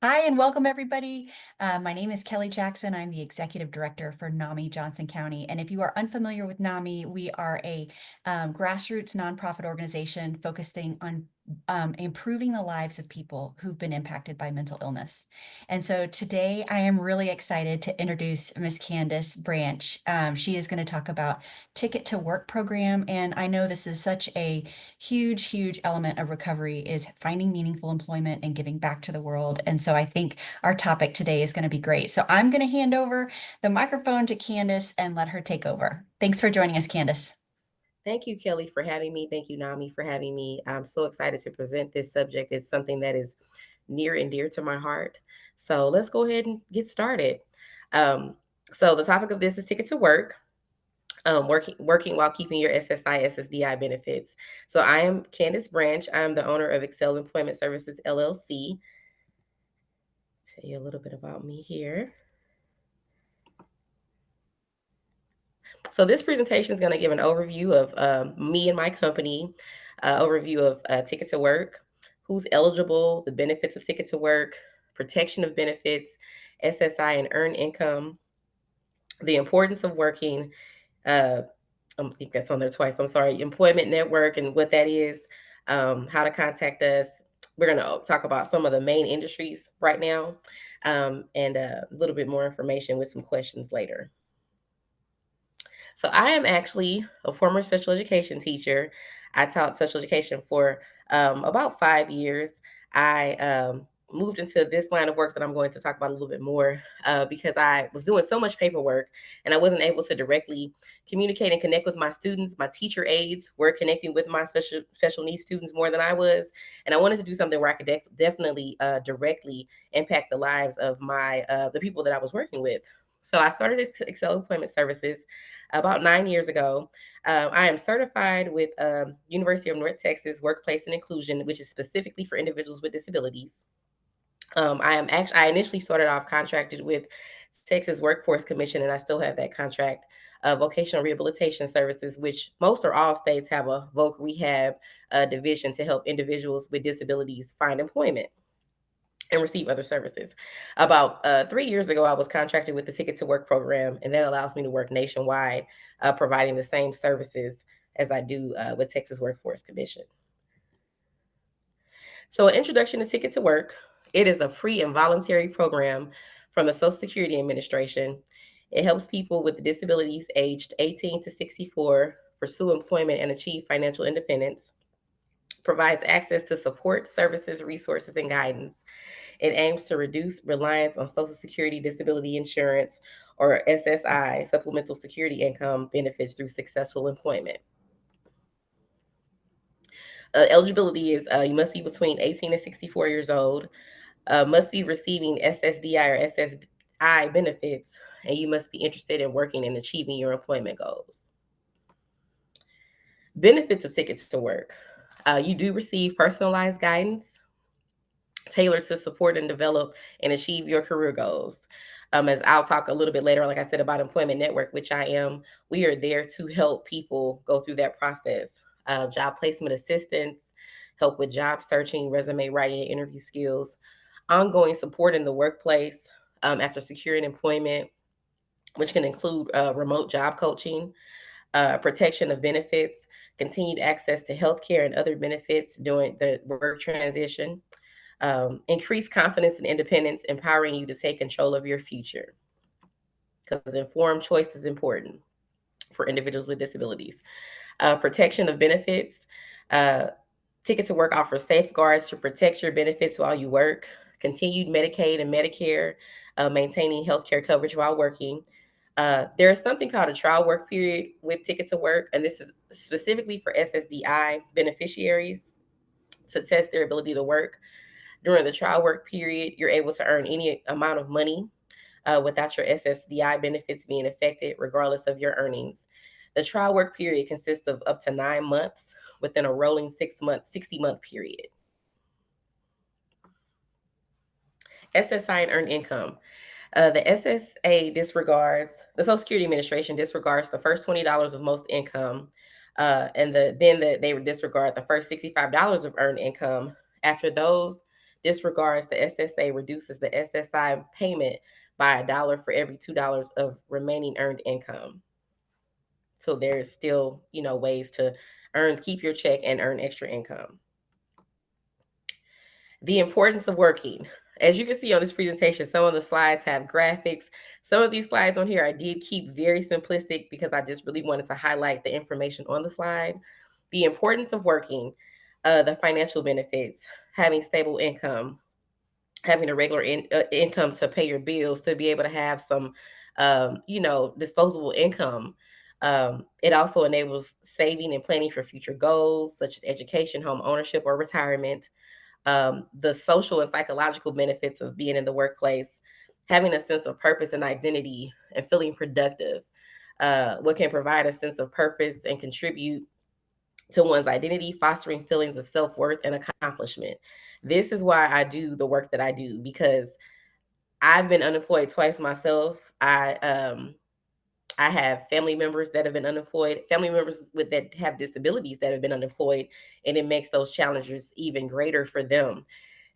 Hi, and welcome everybody. My name is Kelly Jackson. I'm the Executive Director for NAMI Johnson County. And if you are unfamiliar with NAMI, we are a grassroots nonprofit organization focusing on improving the lives of people who've been impacted by mental illness. And so today I am really excited to introduce Miss Candace Branch. She is going to talk about Ticket to Work program. And I know this is such a huge element of recovery is finding meaningful employment and giving back to the world. And so I think our topic today is going to be great. So I'm going to hand over the microphone to Candace and let her take over. Thanks for joining us, Candace. Thank you, Kelly, for having me. Thank you, Nami, for having me. I'm so excited to present this subject. It's something that is near and dear to my heart. So let's go ahead and get started. Um, so the topic of this is Ticket to Work. Working while keeping your SSI SSDI benefits. So I am Candace Branch. I'm the owner of Excel Employment Services LLC. Tell you a little bit about me here. So this presentation is going to give an overview of me and my company, overview of Ticket to Work, who's eligible, the benefits of Ticket to Work, protection of benefits, SSI and earned income, the importance of working. Uh, I think that's on there twice. I'm sorry. Employment network and what that is, how to contact us. We're going to talk about some of the main industries right now, and a little bit more information with some questions later. So I am actually a former special education teacher. I taught special education for about 5 years. I moved into this line of work that I'm going to talk about a little bit more because I was doing so much paperwork and I wasn't able to directly communicate and connect with my students. My teacher aides were connecting with my special needs students more than I was, and I wanted to do something where I could definitely directly impact the lives of my the people that I was working with. So I started Excel Employment Services about 9 years ago. I am certified with University of North Texas Workplace and Inclusion, which is specifically for individuals with disabilities. I initially started off contracted with Texas Workforce Commission, and I still have that contract. Vocational Rehabilitation Services, which most or all states have a Voc Rehab division to help individuals with disabilities find employment and receive other services. About 3 years ago, I was contracted with the Ticket to Work program, and that allows me to work nationwide, providing the same services as I do with Texas Workforce Commission. So, an introduction to Ticket to Work. It is a free and voluntary program from the Social Security Administration. It helps people with disabilities aged 18 to 64 pursue employment and achieve financial independence, provides access to support, services, resources, and guidance. It aims to reduce reliance on Social Security disability insurance or SSI, supplemental security income benefits through successful employment. Eligibility is you must be between 18 and 64 years old, must be receiving SSDI or SSI benefits, and you must be interested in working and achieving your employment goals. Benefits of Tickets to Work. You do receive personalized guidance tailored to support and develop and achieve your career goals. As I'll talk a little bit later, like I said, about Employment Network, which I am, we are there to help people go through that process. Job placement assistance, help with job searching, resume writing, and interview skills, ongoing support in the workplace after securing employment, which can include remote job coaching, protection of benefits, continued access to healthcare and other benefits during the work transition, increase confidence and independence, empowering you to take control of your future. Because informed choice is important for individuals with disabilities. Protection of benefits. Uh, Ticket to Work offers safeguards to protect your benefits while you work. Continued Medicaid and Medicare, maintaining healthcare coverage while working. There is something called a trial work period with Ticket to Work, and this is specifically for SSDI beneficiaries to test their ability to work. During the trial work period, you're able to earn any amount of money without your SSDI benefits being affected, regardless of your earnings. The trial work period consists of up to 9 months within a rolling 6 month, 60-month period. SSI and earned income. The Social Security Administration disregards the first $20 of most income, and they disregard the first $65 of earned income. After those disregards the SSA, reduces the SSI payment by $1 for every $2 of remaining earned income. So there's still, ways to keep your check and earn extra income. The importance of working. As you can see on this presentation, some of the slides have graphics. Some of these slides on here I did keep very simplistic because I just really wanted to highlight the information on the slide. The importance of working, the financial benefits, having stable income, having a regular income to pay your bills, to be able to have some, disposable income. It also enables saving and planning for future goals such as education, home ownership, or retirement. The social and psychological benefits of being in the workplace, having a sense of purpose and identity, and feeling productive. What can provide a sense of purpose and contribute to one's identity, fostering feelings of self worth and accomplishment. This is why I do the work that I do, because I've been unemployed twice myself. I have family members that have been unemployed, family members that have disabilities that have been unemployed, and it makes those challenges even greater for them.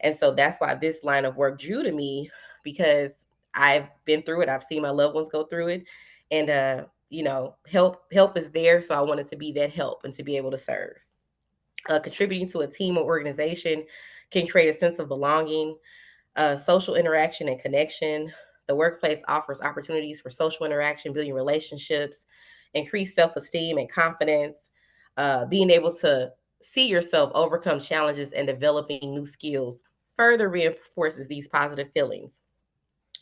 And so that's why this line of work drew to me, because I've been through it. I've seen my loved ones go through it, and help is there. So I wanted to be that help and to be able to serve. Contributing to a team or organization can create a sense of belonging, social interaction and connection. The workplace offers opportunities for social interaction, building relationships, increased self esteem and confidence, being able to see yourself overcome challenges and developing new skills further reinforces these positive feelings.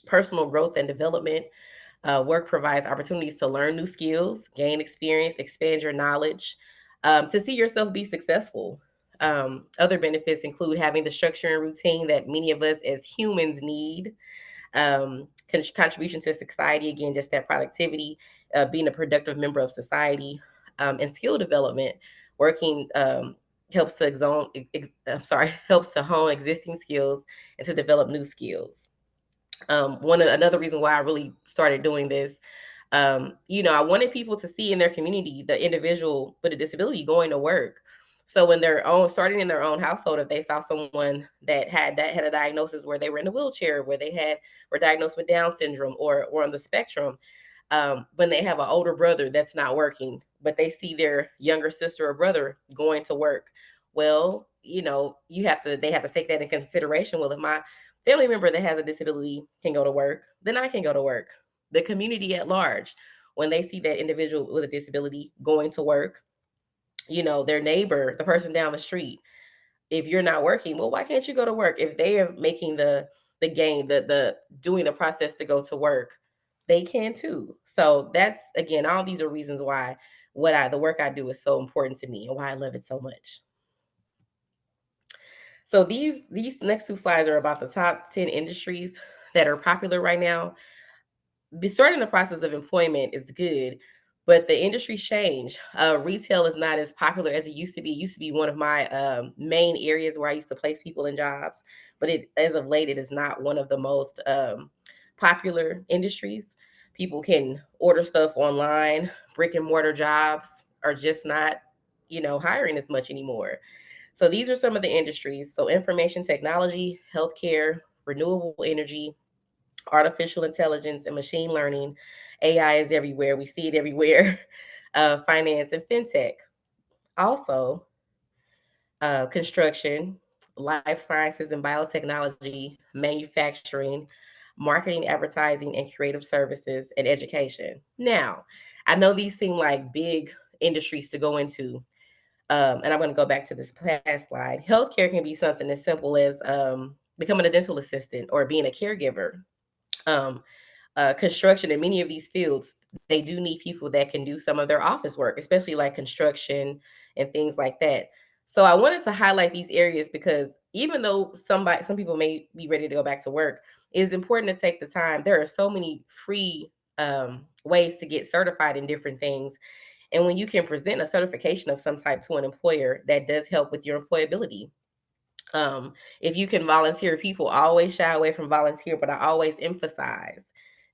Personal growth and development. Work provides opportunities to learn new skills, gain experience, expand your knowledge, to see yourself be successful. Other benefits include having the structure and routine that many of us as humans need. Contribution to society, again, just that productivity, being a productive member of society, and skill development. Working helps to helps to hone existing skills and to develop new skills. Another reason why I really started doing this, I wanted people to see in their community the individual with a disability going to work. So when they're starting in their own household, if they saw someone that had a diagnosis where they were in a wheelchair, where were diagnosed with Down syndrome or on the spectrum, when they have an older brother that's not working, but they see their younger sister or brother going to work. Well, they have to take that in consideration. Well, if my family member that has a disability can go to work, then I can go to work. The community at large, when they see that individual with a disability going to work, their neighbor, the person down the street, if you're not working, well, why can't you go to work? If they are making the gain, the doing the process to go to work, they can too. So that's, again, all these are reasons why the work I do is so important to me and why I love it so much. So these next two slides are about the top 10 industries that are popular right now. Starting the process of employment is good, but the industry change. Retail is not as popular as it used to be. It used to be one of my main areas where I used to place people in jobs, but as of late, it is not one of the most popular industries. People can order stuff online. Brick and mortar jobs are just not, hiring as much anymore. So these are some of the industries. So information technology, healthcare, renewable energy, artificial intelligence and machine learning. AI is everywhere. We see it everywhere. Finance and fintech. Also, construction, life sciences and biotechnology, manufacturing, marketing, advertising, and creative services, and education. Now, I know these seem like big industries to go into. And I'm going to go back to this past slide. Healthcare can be something as simple as becoming a dental assistant or being a caregiver. Um, Construction in many of these fields, they do need people that can do some of their office work, especially like construction and things like that. So I wanted to highlight these areas because even though some people may be ready to go back to work, it is important to take the time. There are so many free ways to get certified in different things. And when you can present a certification of some type to an employer, that does help with your employability. If you can volunteer, people always shy away from volunteer, but I always emphasize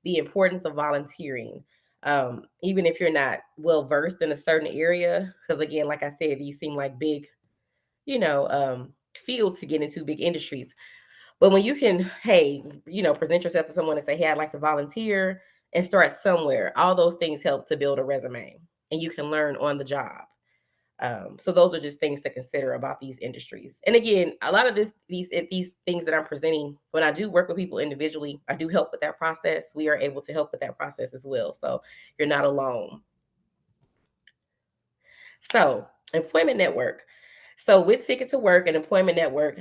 the importance of volunteering. Even if you're not well versed in a certain area, because again, like I said, these seem like big, fields to get into, big industries. But when you can, hey, present yourself to someone and say, hey, I'd like to volunteer and start somewhere, all those things help to build a resume and you can learn on the job. So those are just things to consider about these industries. And again, a lot of these things that I'm presenting, when I do work with people individually, I do help with that process. We are able to help with that process as well. So you're not alone. So employment network. So with Ticket to Work and Employment Network,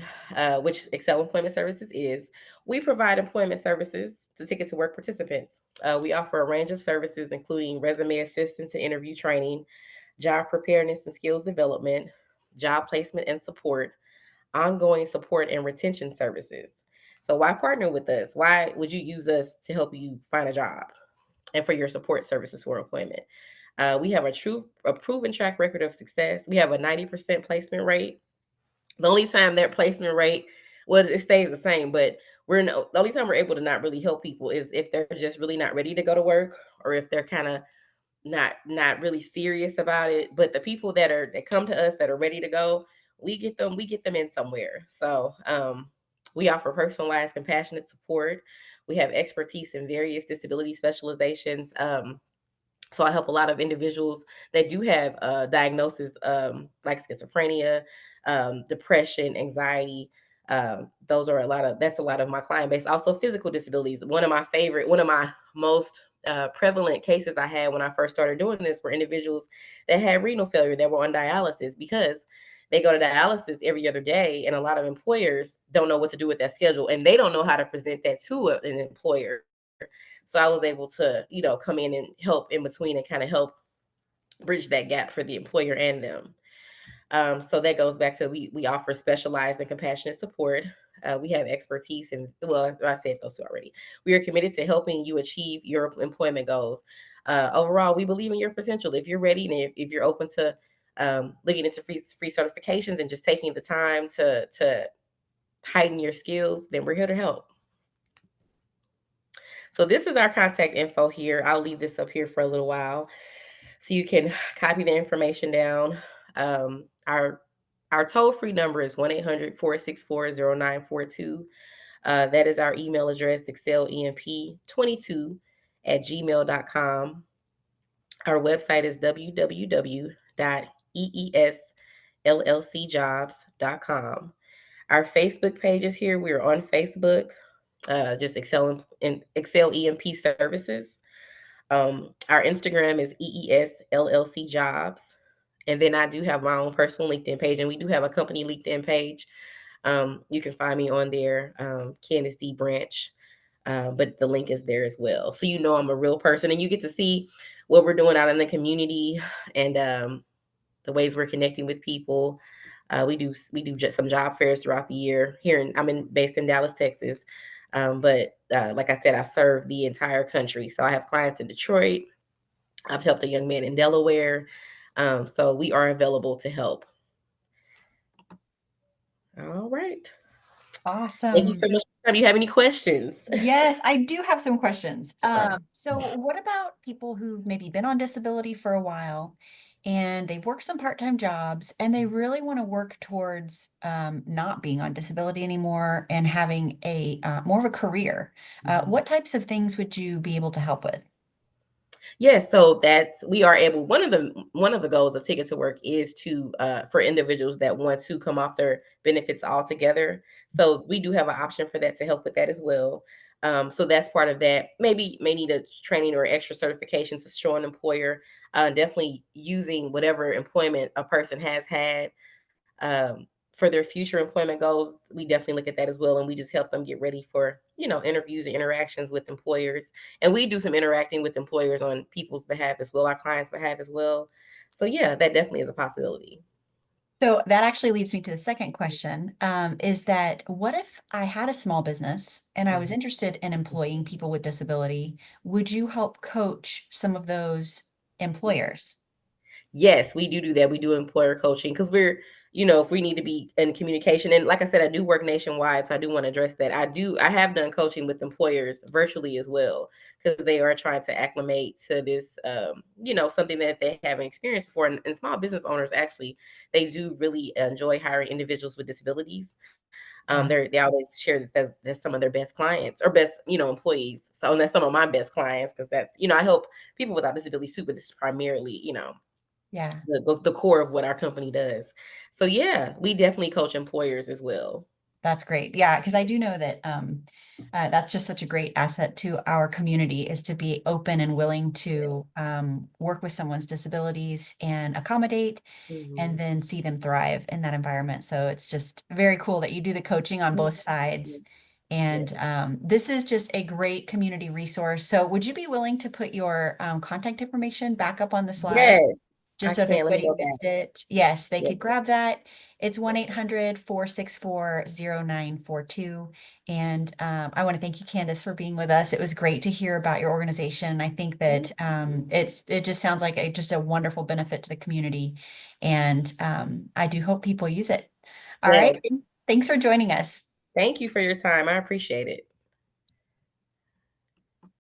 which Excel Employment Services is, we provide employment services to Ticket to Work participants. We offer a range of services, including resume assistance and interview training, job preparedness and skills development, job placement and support, ongoing support and retention services. So why partner with us? Why would you use us to help you find a job and for your support services for employment? We have a proven track record of success. We have a 90% placement rate. The only time that placement rate, well, it stays the same, but the only time we're able to not really help people is if they're just really not ready to go to work, or if they're kind of not really serious about it. But the people that come to us that are ready to go, we get them in somewhere. So we offer personalized compassionate support. We have expertise in various disability specializations. So I help a lot of individuals that do have diagnosis, like schizophrenia, depression, anxiety. That's a lot of my client base. Also physical disabilities. One of my most prevalent cases I had when I first started doing this were individuals that had renal failure that were on dialysis, because they go to dialysis every other day, and a lot of employers don't know what to do with that schedule, and they don't know how to present that to an employer. So I was able to, come in and help in between and kind of help bridge that gap for the employer and them. So that goes back to, we offer specialized and compassionate support. We have expertise in, well, I said those two already. We are committed to helping you achieve your employment goals. Overall, we believe in your potential. If you're ready and if you're open to looking into free certifications and just taking the time to heighten your skills, then we're here to help. So this is our contact info here. I'll leave this up here for a little while so you can copy the information down. Our toll-free number is 1-800-464-0942. That is our email address, excelemp22@gmail.com. Our website is www.eesllcjobs.com. Our Facebook page is here. We're on Facebook, just Excel EMP Services. Our Instagram is EES Jobs. And then I do have my own personal LinkedIn page, and we do have a company LinkedIn page. You can find me on there, Candace D. Branch, but the link is there as well. So I'm a real person, and you get to see what we're doing out in the community, and the ways we're connecting with people. We do just some job fairs throughout the year. Based in Dallas, Texas, but like I said, I serve the entire country. So I have clients in Detroit. I've helped a young man in Delaware. So we are available to help. All right. Thank you so Awesome. much. Do you have any questions? Yes, I do have some questions. Uh, So what about people who've maybe been on disability for a while and they've worked some part-time jobs and they really want to work towards not being on disability anymore and having a more of a career? mhm. What types of things would you be able to help with? Yes, so that's we are able. One of the goals of Ticket to Work is to for individuals that want to come off their benefits altogether. So we do have an option for that to help with that as well. So that's part of that. Maybe may need a training or extra certification to show an employer. Definitely using whatever employment a person has had for their future employment goals. We definitely look at that as well, and we just help them get ready for interviews and interactions with employers. And we do some interacting with employers on people's behalf as well, our clients' behalf as well. So yeah, that definitely is a possibility. So that actually leads me to the second question, is that what if I had a small business and I was Mhm. interested in employing people with disability? Would you help coach some of those employers? Yes, we do that. We do employer coaching because if we need to be in communication. And like I said, I do work nationwide, so I do want to address that. I have done coaching with employers virtually as well, because they are trying to acclimate to this, something that they haven't experienced before. And small business owners, actually, they do really enjoy hiring individuals with disabilities. Yeah. They always share that that's some of their best clients, or best, employees. So, and that's some of my best clients, because that's, I help people without disabilities too, but this is primarily, Yeah. the core of what our company does. So yeah, we definitely coach employers as well. That's great. Yeah, because I do know that that's just such a great asset to our community is to be open and willing to work with someone's disabilities and accommodate and Mhm. then see them thrive in that environment. So it's just very cool that you do the coaching on both sides. Yeah. And this is just a great community resource. So would you be willing to put your contact information back up on the slide? Yes, I Just so if can. Let me anybody go back. missed it, yes, they Yeah. could grab that. It's 1-800-464-0942. And I want to thank you, Candace, for being with us. It was great to hear about your organization. I think that it just sounds like just a wonderful benefit to the community. And I do hope people use it. All right. Yes. Thanks for joining us. Thank you for your time. I appreciate it.